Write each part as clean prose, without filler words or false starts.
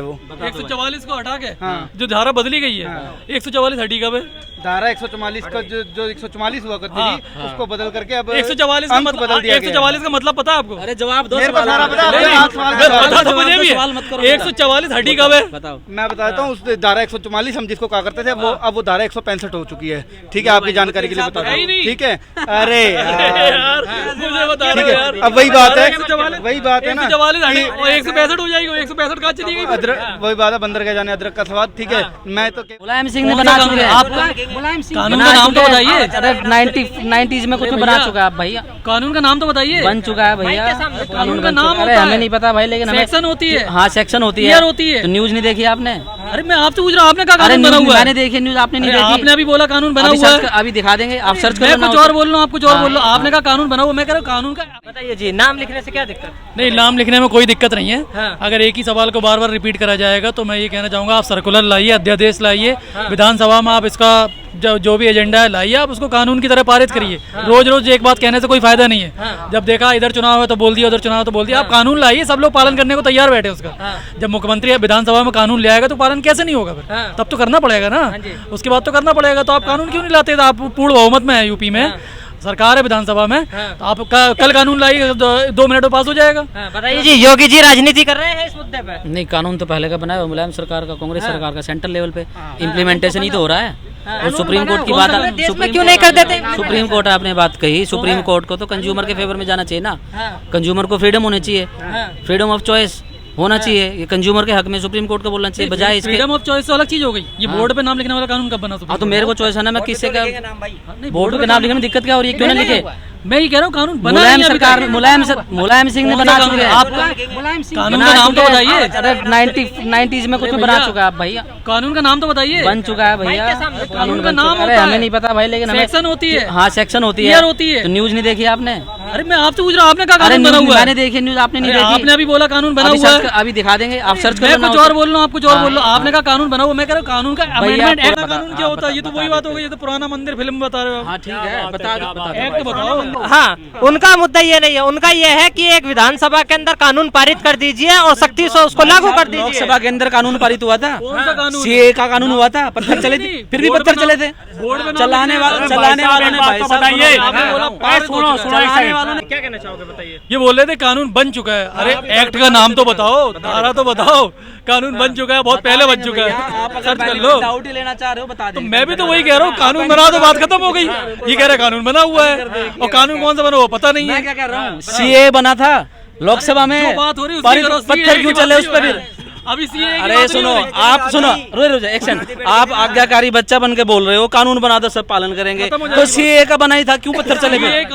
वो 144 को हटा के जो धारा बदली गई है 144 हटी कब है? धारा 144 का जो 144 हुआ करती थी उसको बदल करके अब 144 का मतलब बदल दिया 144 का मतलब पता है आपको? अरे जवाब दो, मेरे को सारा पता है, पता तो मुझे भी है। 144 हटी कब है? बताओ। मैं बताता हूँ, उस धारा 144 हम जिसको कहा करते थे वो अब वो धारा 165 हो चुकी है। ठीक है, आपकी जानकारी के लिए बता रहा हूँ। ठीक है, अरे यार मुझे बता रहे यार, अब वही बात है ना, 165 हो जाएगी, 165 कहाँ चली गई? वही बात है, बंदर का जाने अदरक का स्वाद। ठीक है, मैं तो मुलायम सिंह ने बना चुके हैं। मुलायम सिंह कानून का नाम तो बताइए। अरे 90s में कुछ बना चुका है भैया, कानून का नाम तो बताइए। बन चुका है भैया, कानून का नाम अरे हमें नहीं पता भाई, लेकिन हमें सेक्शन होती है। हाँ सेक्शन होती ईयर होती है। तो न्यूज नहीं देखी आपने? अरे मैं आपसे पूछ रहा हूँ, आपने कहा अरे कानून बना हुआ है? मैंने देखी न्यूज, आपने नहीं देखी? आपने अभी बोला कानून बना हुआ है। अभी दिखा देंगे, आप सर्च कर मैं लेना। कुछ और बोल रहा हूँ, आप कुछ और बोल रहे हो। आपने कहा कानून बना हुआ, मैं कह रहा हूँ कानून का बताइए जी, नाम लिखने से क्या दिक्कत? नहीं, नाम लिखने में कोई दिक्कत नहीं है। अगर एक ही सवाल को बार बार रिपीट करा जाएगा तो मैं ये कहना चाहूँगा, आप सर्कुलर लाइए, अध्यादेश लाइए, विधानसभा में आप इसका जो भी एजेंडा है लाइए, आप उसको कानून की तरह पारित करिए। रोज रोज एक बात कहने से कोई फायदा नहीं है। जब देखा इधर चुनाव है तो बोल दिया, उधर चुनाव तो बोल दिया। आप कानून लाइए, सब लोग पालन करने को तैयार बैठे उसका। जब मुख्यमंत्री विधानसभा में कानून ले आएगा तो पालन कैसे नहीं होगा फिर? तब तो करना पड़ेगा ना, उसके बाद तो करना पड़ेगा। तो आप कानून क्यों नहीं लाते? आप पूर्ण बहुमत में है, यूपी में सरकार है, विधानसभा में, तो आप कल कानून लाइए, 2 मिनट में पास हो जाएगा। बताइए जी, योगी जी राजनीति कर रहे हैं इस मुद्दे पे? नहीं, कानून तो पहले का बना है, मुलायम सरकार का, कांग्रेस सरकार का, सेंट्रल लेवल पे इम्प्लीमेंटेशन ही तो हो रहा है। और सुप्रीम कोर्ट की बात, देश में क्यों नहीं कर देते? सुप्रीम कोर्ट आपने बात कही, सुप्रीम कोर्ट को तो कंज्यूमर के फेवर में जाना चाहिए ना। कंज्यूमर को फ्रीडम होनी चाहिए, फ्रीडम ऑफ चॉइस होना चाहिए। ये कंज्यूमर के हक में सुप्रीम कोर्ट को बोलना चाहिए, बजाय इसके। फ्रीडम ऑफ चॉइस तो अलग चीज हो गई। ये बोर्ड पे नाम लिखने वाला कानून कब बना? हाँ तो मेरे को चॉइस है ना, मैं किससे क्या बोर्ड के नाम लिखने में दिक्कत क्या हो रही है? क्यों ना लिखे? मैं ये कह रहा हूँ कानून बना मुलायम सरकार, मुलायम सिंह ने बना चुके हैं। कानून का नाम तो बताइए। अरे 90s में कुछ बना चुका है भैया, कानून का नाम तो बताइए। बन चुका है भैया, कानून का नाम अरे हमें नहीं पता भाई, लेकिन सेक्शन होती है। हाँ सेक्शन होती ईयर होती है। तो न्यूज नहीं देखी आपने? अरे मैं आपसे पूछ रहा हूँ, आपने कहा कानून बना हुआ है? मैंने देखी न्यूज, आपने नहीं देखी? आपने अभी बोला कानून बना हुआ है। अभी दिखा देंगे, आप सर्च कर मैं लेना। कुछ और बोल रहा हूँ, आप कुछ और बोल रहे हो। आपने कहा कानून बना हुआ, मैं कह रहा हूँ कानून का अमेंडमेंट एक्ट का कानून क्या होता है? ये तो वही बात हो गई, ये तो पुराना मंदिर फिल्म बता रहे हो। हाँ ठीक है, बता एक्ट बताओ। हाँ, उनका मुद्दा ये नहीं है, उनका ये है कि एक विधानसभा के अंदर कानून पारित कर दीजिए और सख्ती से उसको लागू कर दीजिए। लोकसभा के अंदर कानून पारित हुआ था, कौन सा कानून? सीए का कानून हुआ था, पत्थर चले थे, फिर भी पत्थर चले थे। चलाने वालों ने बताइए, चलाने वालों ने क्या कहना चाहोगे बताइए? ये बोल रहे थे कानून बन चुका है। अरे एक्ट का नाम तो बताओ, धारा तो बताओ। कानून बन चुका है, बहुत पहले बन चुका है, सर्च कर लो। डाउट ही लेना चाह रहे हो बता तो मैं भी तो वही कह रहा हूँ, कानून बना तो बात खत्म हो गई। ये कह रहे कानून बना हुआ है, और कानून कौन सा बना वो पता नहीं है। क्या कह रहा हूँ, सीए बना था लोकसभा में, बात हो रही है पत्थर क्यों चले उस पर? अभी सीए। अरे सुनो, आप सुनो, रोज एक्शन, आप आज्ञाकारी बच्चा बन के बोल रहे हो कानून बना दो सब पालन करेंगे, तो सीए का बना ही था, क्यों पत्थर चले फिर?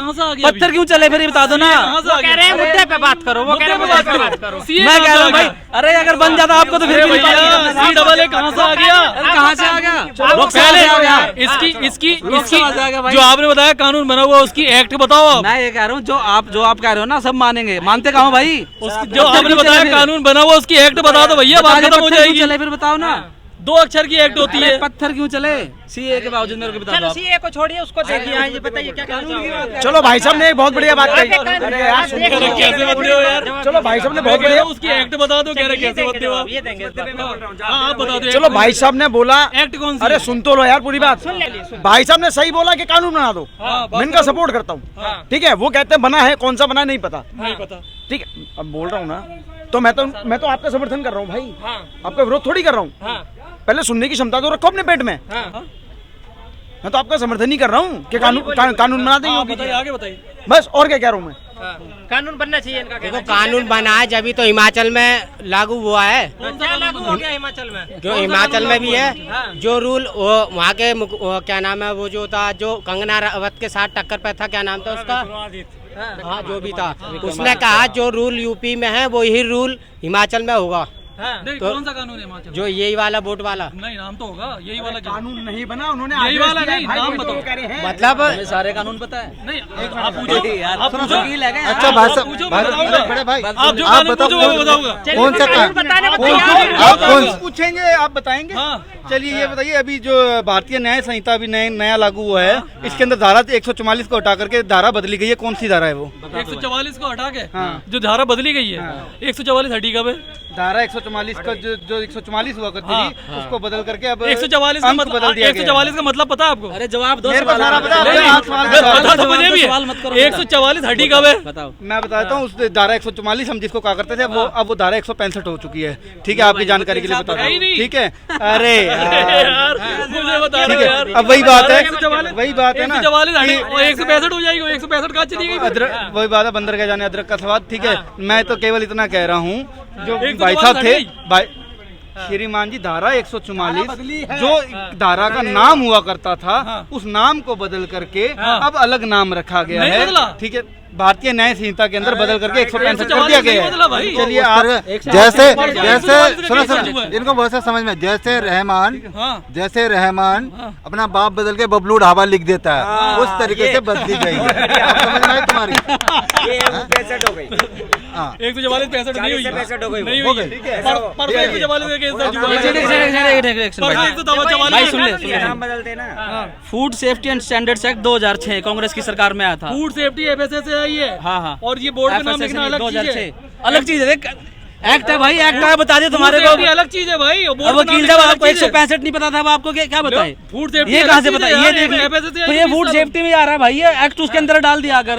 पत्थर क्यों चले फिर बता दो ना। कह रहे हैं मुद्दे पे बात करो, वो कह रहे हैं मुद्दे पे बात करो। मैं कह रहा हूँ भाई, अरे अगर बन जाता आपको तो फिर भी कहाँ से आ गया? कहाँ से आ गया? पहले इसकी जो आपने बताया कानून बना हुआ, उसकी एक्ट बताओ आप। मैं ये कह रहा हूँ, जो आप कह रहे हो ना सब मानेंगे, मानते कहाँ हो भाई? जो आपने बताया कानून बना हुआ, उसकी एक्ट बता दो भैया, बात खत्म हो जाएगी। चले फिर बताओ ना, 2 अक्षर की एक्ट होती है। पत्थर क्यों चले सीए के बावजूद? मेरे को बता दो। सीए को छोड़िए, उसको देखिए। हाँ, ये बताइए क्या कानून? चलो भाई साहब ने एक बहुत बढ़िया बात कही। कैसे बदले हो यार? चलो भाई साहब ने बहुत बढ़िया, उसकी एक्ट बता दो। कह रहे कैसे बदले हो? ये देंगे, आप बता दो। चलो भाई साहब ने बोला एक्ट कौन सी? अरे सुन तो लो यार पूरी बात। भाई साहब ने सही बोला कि कानून बना दो, मैं इनका सपोर्ट करता हूँ। ठीक है, वो कहते हैं बना है, कौन सा बना है नहीं पता। नहीं पता। ठीक है, अब बोल रहा हूँ ना, तो मैं तो आपका समर्थन कर रहा हूँ भाई, आपका विरोध थोड़ी कर रहा हूँ। पहले सुनने की क्षमता तो रखो अपने पेट में। मैं तो आपका समर्थन ही कर रहा हूँ कि कानून बना देंगे। बताइए, आगे बताइए। बस और क्या कह रहा हूँ मैं, कानून बनना चाहिए इनका। देखो कानून बना है जब तो हिमाचल में लागू हुआ है। क्या लागू हो गया हिमाचल में? जो हिमाचल में भी है जो रूल, वो वहाँ के क्या नाम है, वो जो था, जो कंगना रनावत के साथ टक्कर पे था, क्या नाम था उसका? हाँ, जो भी था, उसने कहा जो रूल यूपी में है वो यही रूल हिमाचल में होगा। नहीं, तो कौन सा कानून है हिमाचल? जो यही वाला वोट वाला। नहीं, नाम तो होगा यही वाला। कानून नहीं बना उन्होंने, यही वाला नहीं, नाम बताओ। मतलब सारे कानून पता है। नहीं, आप पूछो, आप पूछो। अच्छा भाई साहब, बड़े भाई आप जो कानून पूछोगे मैं बताऊंगा। कौन सा आप कौन पूछेंगे, आप बताएंगे। हाँ। चलिए ये बताइए, अभी जो भारतीय न्याय संहिता अभी नया लागू हुआ है, इसके अंदर धारा 144 को हटा करके धारा बदली गई है, कौन सी धारा है वो? 144 को हटा के जो धारा बदली गई है, 144 हटी कब है? धारा 144 का जो 144 हुआ करती थी उसको बदल करके अब 144 का मतलब बदल दिया 144 का मतलब पता है आपको? अरे जवाब दो, मेरे को सारा पता है, नहीं, आपने आठ सवाल का जवाब पता तो जवाब मुझे दो, भी सवाल मत करो। है। 144 हटी कब है? बताओ। मैं बताता हूँ, उस धारा 144 हम जिसको कहा करते थे अब वो धारा 165 हो चुकी है। ठीक है, आपकी जानकारी के लिए बता है ही दूं। नहीं। ठीक है, अरे यार मुझे बता ठीक रहे हो है, यार। अब वही बात है, 144 वही बात है ना 144 हटी कि- और 165 हो जाएगी, 165 कहाँ चली गई? अदरक, वही बात है, बंदर का जाने अदरक का स्वाद। ठीक है, मैं तो केवल इतना कह रहा हूँ, जो 144 भाई साहब थे, हट गई। भाई श्रीमान जी, धारा 144 जो धारा का नाम हुआ करता था, उस नाम को बदल करके अब अलग नाम रखा गया नहीं है। बदला? ठीक है, भारतीय न्याय संहिता के अंदर बदल करके 165 कर दिया गया नहीं बदला भाई। है। चलिए आप जैसे परसों जैसे से सुनो कैसे हुआ सुनो, है? इनको बहुत सा समझ में, जैसे रहमान हाँ। अपना बाप बदल के बबलू ढाबा लिख देता है, उस तरीके से बदली गई है। आप समझ में आई तुम्हारी? 144 65 नहीं हुई है। नहीं हो हुई है। गई। परसों 144 का केस दर्ज हुआ है। एक परसों भाई 144 सुन ले। Food safety and standards act 2006 Congress की सरकार में आया था। फूड सेफ्टी एफएसएस से आई है। हाँ हाँ, और ये बोर्ड पे नाम लिखना अलग चीज है। 2006 अलग चीज है, एक्ट है भाई, एक्ट है, बता दिया तुम्हारे को। Food safety अलग चीज है भाई। और board अब पे नाम वकील लिखना साहब, अलग आपको चीज है। 165 नहीं पता था, अब आपको क्या बताए? फूड सेफ्टी ये अलग कहाँ से चीज पता? है ये यार, देख ली। FSS से तो आई ये है फूड सब। सेफ्टी में आ रहा है भाई, ये एक्ट उसके अंदर डाल दिया, अगर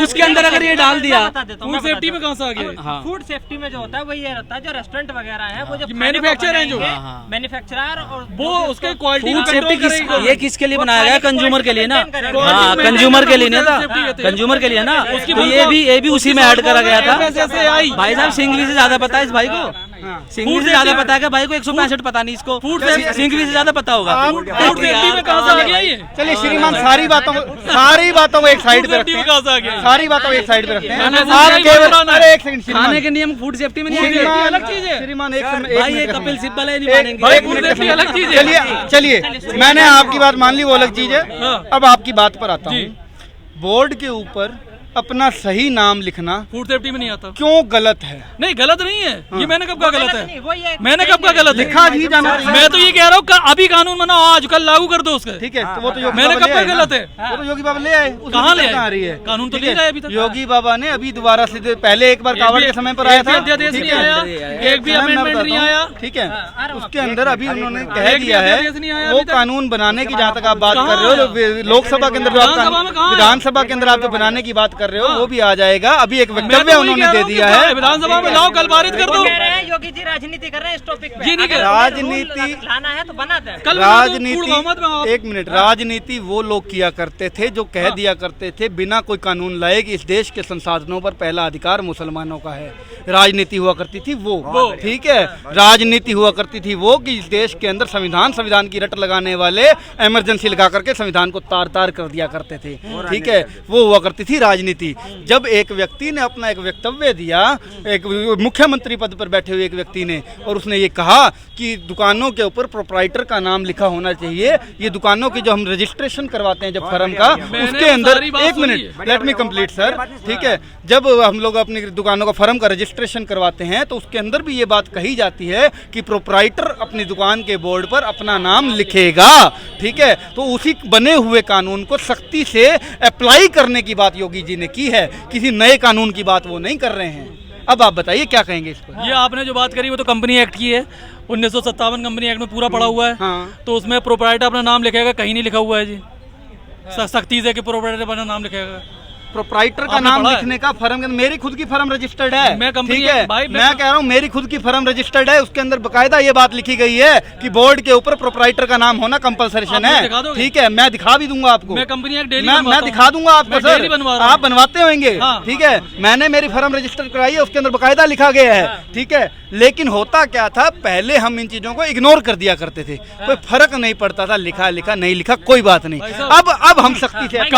उसके अंदर अगर ये डाल दिया। फूड सेफ्टी में कहाँ से आ गया? हाँ, फूड सेफ्टी में जो होता है वो ये रहता है, जो रेस्टोरेंट वगैरह है वो जो ये manufacturer हैं जो। मैन्युफैक्चरर और वो उसके क्वालिटी फूड को सेफ्टी कंट्रोल किस, करेगा। ये किसके लिए बनाया गया? कंज्यूमर के लिए ना। Quality हाँ, maintain कंज्यूमर के लिए करना ना food safety था, कहते हैं। कंज्यूमर के लिए ना। उसकी तो full ये भी उसी में ऐड करा गया था। FSS से आई। भाई साहब सिंघवी से ज्यादा पता है इस भाई को, सिंघवी से ज्यादा पता है क्या भाई को? 165 पता नहीं इसको, Food safety- सिंघवी से ज्यादा पता होगा। फूड सेफ्टी में कहाँ से आ गया ये? चलिए श्रीमान, सारी बातों को एक साइड पे रखते सेफ्टी में हैं, कहाँ से आ गया? सारी बातों को एक साइड पे रखते हैं। खाना आप सही केवल बनाना है। अरे एक सेकंड खाने के नियम फूड सेफ्टी में नहीं Food है। safety अलग चीज है। श्रीमान एक भाई ये कपिल सिब्बल है, नहीं मानेंगे। भाई फूड सेफ्टी अलग चीज है। चलिए मैंने आपकी बात मान ली, वो अलग चीज है। हाँ। अब आपकी बात पर आता हूँ। बोर्ड के ऊपर अपना सही नाम लिखना फूड सेफ्टी में नहीं आता। क्यों गलत है? नहीं गलत नहीं है, ये मैंने कब कहा गलत है? वो ये मैंने कब कहा गलत है? लिखा ही जाना चाहिए। मैं तो ये कह रहा हूँ अभी कानून बनाओ, आज कल लागू कर दो उसका। ठीक है, तो वो तो योगी मैंने बाबा कब ले कहा आए ना। गलत है? वो तो योगी बाबा ले आए, उसमें कहाँ ले दिक्कत आए? आ रही है? कानून तो ठीक नहीं है, लाए अभी तक। योगी बाबा ने अभी दोबारा से, पहले एक बार कावड़ के समय पर आया था, अध्यादेश ठीक नहीं है? आया, एक भी मैं अमेंडमेंट बताता नहीं हूँ, आया। ठीक है, उसके अंदर अभी उन्होंने कह एक भी दिया है, अध्यादेश नहीं आया वो अभी तक। कानून बनाने की, जहाँ तक आप बात कहाँ कर रहे हो, लोकसभा के अंदर जो आप विधानसभा में कहाँ है? विधानसभा के अंदर आप जो बनाने की बात कर रहे हो वो भी आ जाएगा। अभी एक मैं तो वक्तव्य वही उन्होंने कह रहा दे हूँ कि दिया है। विधानसभा में लाओ, कल पारित कर वो दो। कह रहे हैं योगी जी राजनीति कर रहे हैं इस टॉपिक पे। ये नहीं अगर कह- राजनीति- रूल लाना है तो बना दे। कल राजनीति, एक मिनट, राजनीति वो लोग किया करते थे जो कह दिया करते थे बिना कोई कानून लाए कि इस देश के संसाधनों पर पहला अधिकार मुसलमानों का है। राजनीति हुआ करती थी वो, ठीक है, राजनीति हुआ करती थी वो कि इस देश के अंदर संविधान की रट लगाने वाले इमरजेंसी लगा करके संविधान को तार तार कर दिया करते थे, ठीक है, वो हुआ करती थी राजनीति। जब एक व्यक्ति ने अपना एक वक्तव्य दिया, एक मुख्यमंत्री पद पर बैठे हुए एक व्यक्ति ने, और उसने ये कहा कि दुकानों के ऊपर प्रोप्राइटर का नाम लिखा होना चाहिए। ये दुकानों की जो हम रजिस्ट्रेशन करवाते हैं जब फर्म का, उसके अंदर, सारी बात एक सुनी minute, let me complete sir, ठीक है, जब हम लोग अपनी दुकानों का फर्म का रजिस्ट्रेशन करवाते हैं तो उसके अंदर भी ये बात कही जाती है कि प्रोप्राइटर अपनी दुकान के बोर्ड पर अपना नाम लिखेगा, ठीक है। तो उसी बने हुए कानून को सख्ती से अप्लाई करने की बात योगी जी ने की है, किसी नए कानून की बात वो नहीं कर रहे हैं। अब आप बताइए क्या कहेंगे इस पर? ये आपने जो बात करी वो तो कंपनी एक्ट की है, 1957 कंपनी एक्ट में पूरा पड़ा हुआ है। हाँ। तो उसमें प्रोप्राइटर अपना नाम लिखेगा, कहीं नहीं लिखा हुआ है जी, सख्ती से कि प्रोप्राइटर अपना नाम लिखेगा। प्रोप्राइटर का आपने नाम पढ़ा है? लिखने का फर्म के अंदर, मेरी खुद की फर्म रजिस्टर्ड है, मैं कंपनी ठीक है, भाई, मैं कह रहा हूँ मेरी खुद की फर्म रजिस्टर्ड है, उसके अंदर बकायदा ये बात लिखी गई है कि बोर्ड के ऊपर प्रोप्राइटर का नाम होना कंपल्सरेशन आप मुझे है, दिखा दोगे? ठीक है, मैं दिखा भी दूंगा आपको। मैं कंपनी एक्ट डेली मैं दिखा दूंगा आपको मैं सर, डेली बनवा रहा हूँ। आप बनवाते होंगे, हाँ। ठीक है, मैंने मेरी फर्म रजिस्टर कराई है, उसके अंदर बकायदा लिखा गया है, ठीक है। लेकिन होता क्या था, पहले हम इन चीजों को इग्नोर कर दिया करते थे, कोई फर्क नहीं पड़ता था, लिखा लिखा नहीं लिखा कोई बात नहीं। भाई साहब, अब हम सख्ती से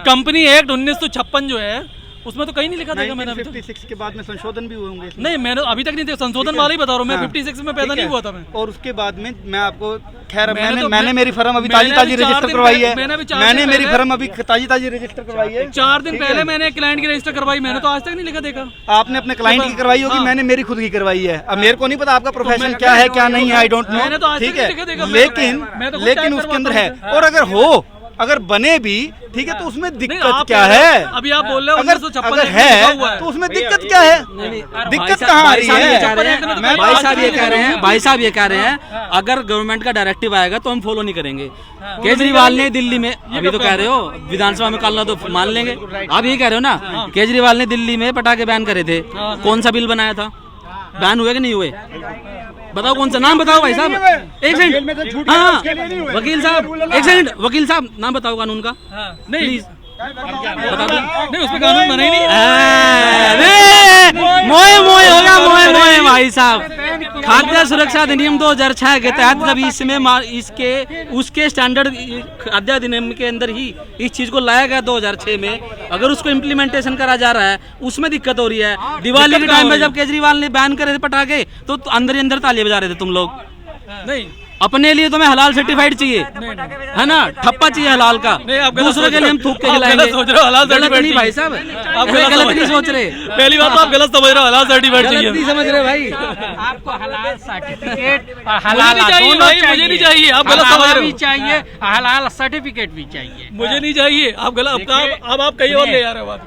कंपनी एक्ट 1956 जो है उसमें तो कहीं नहीं लिखा था मैंने अभी तक। 1956 के बाद में संशोधन भी हुए होंगे इसमें। नहीं, मैंने अभी तक नहीं देखा, संशोधन वाला ही बता रहा हूँ मैं। हाँ। 56 में पैदा ठीक नहीं है। हुआ था मैं। और उसके बाद में मैं आपको, खैर मैंने मैंने मेरी फर्म अभी मैंने ताजी अभी 4 रजिस्टर दिन करवाई पहले- है, मैंने मेरी पहले- फर्म अभी ताजी रजिस्टर करवाई है। 4 दिन ठीक पहले है। मैंने क्लाइंट की रजिस्टर करवाई, मैंने तो आज तक नहीं लिखा देखा। आपने अपने क्लाइंट की करवाई होगी, हाँ। मैंने मेरी खुद की करवाई है। अब मेरे को नहीं पता आपका प्रोफेशन मैं- क्या है क्या नहीं है, आई डोंट मैंने तो नो, आज तक ठीक नहीं है, लिखा देखा। लेकिन मैं तो खुद लेकिन टाइप उसके अंदर है। करवाता हूँ। और अगर हो अगर बने भी ठीक है तो उसमें नहीं, दिक्कत आप क्या कह रहे है? हो, अभी आप बोल रहे हो अगर 1956 अगर में लिखा हुआ है है। तो उसमें दिक्कत क्या है? दिक्कत भाई कहाँ आ रही साहब ये कह है? रहे हैं, मैं भाई बात साहब ये कर कह रहे हैं, भाई साहब ये कह रहे हैं, अगर गवर्नमेंट का डायरेक्टिव आएगा तो हम फॉलो नहीं करेंगे। केजरीवाल ने दिल्ली में, अभी तो कह रहे हो विधानसभा में कल ना तो मान लेंगे, आप ये कह रहे हो ना, केजरीवाल ने दिल्ली में पटाखे बैन करे थे, कौन सा बिल बनाया था, बैन हुए कि नहीं हुए? बताओ कौन सा, नाम बताओ भाई साहब, एक सेकंड, हाँ वकील साहब, एक सेकंड वकील साहब, नाम बताओ कानून का, नहीं बता दो। नहीं उसमें कानून बना ही नहीं। मोए मोए होगा, मोए मोए भाई साहब। खाद्य सुरक्षा अधिनियम 2006 के तहत जब इसमें इसके उसके स्टैंडर्ड खाद्य अधिनियम के अंदर ही इस चीज को लाया गया 2006 में, अगर उसको इम्प्लीमेंटेशन करा जा रहा है उसमें दिक्कत हो रही है। दिवाली के टाइम में जब केजरीवाल ने बैन करे थे पटाखे तो अंदर ही अंदर तालियां बजा रहे थे तुम लोग। नहीं अपने लिए तुम्हें हलाल सर्टिफाइड चाहिए, है ना, ठप्पा चाहिए हलाल का, नहीं, आप गलत दूसरों सोच के लिए हम थूक के आप खिलाएंगे। गलत सोच रहे हो, हलाल गलत सर्टिफाइड नहीं भाई चाहिए। साहब, आप गलत नहीं सोच रहे, पहली बात तो आप गलत समझ रहे हो, हलाल सर्टिफिकेट गलत नहीं चाहिए। समझ रहे भाई। आपको हलाल सर्टिफिकेट और मुझे हलाल नहीं चाहिए दोनों भाई, मुझे नहीं चाहिए, आप गलत समझ रहे भी हो। चाहिए, हलाल सर्टिफिकेट भी चाहिए। मुझे नहीं चाहिए, आप गलत, अब आप कहीं और ले जा रहे हो बात।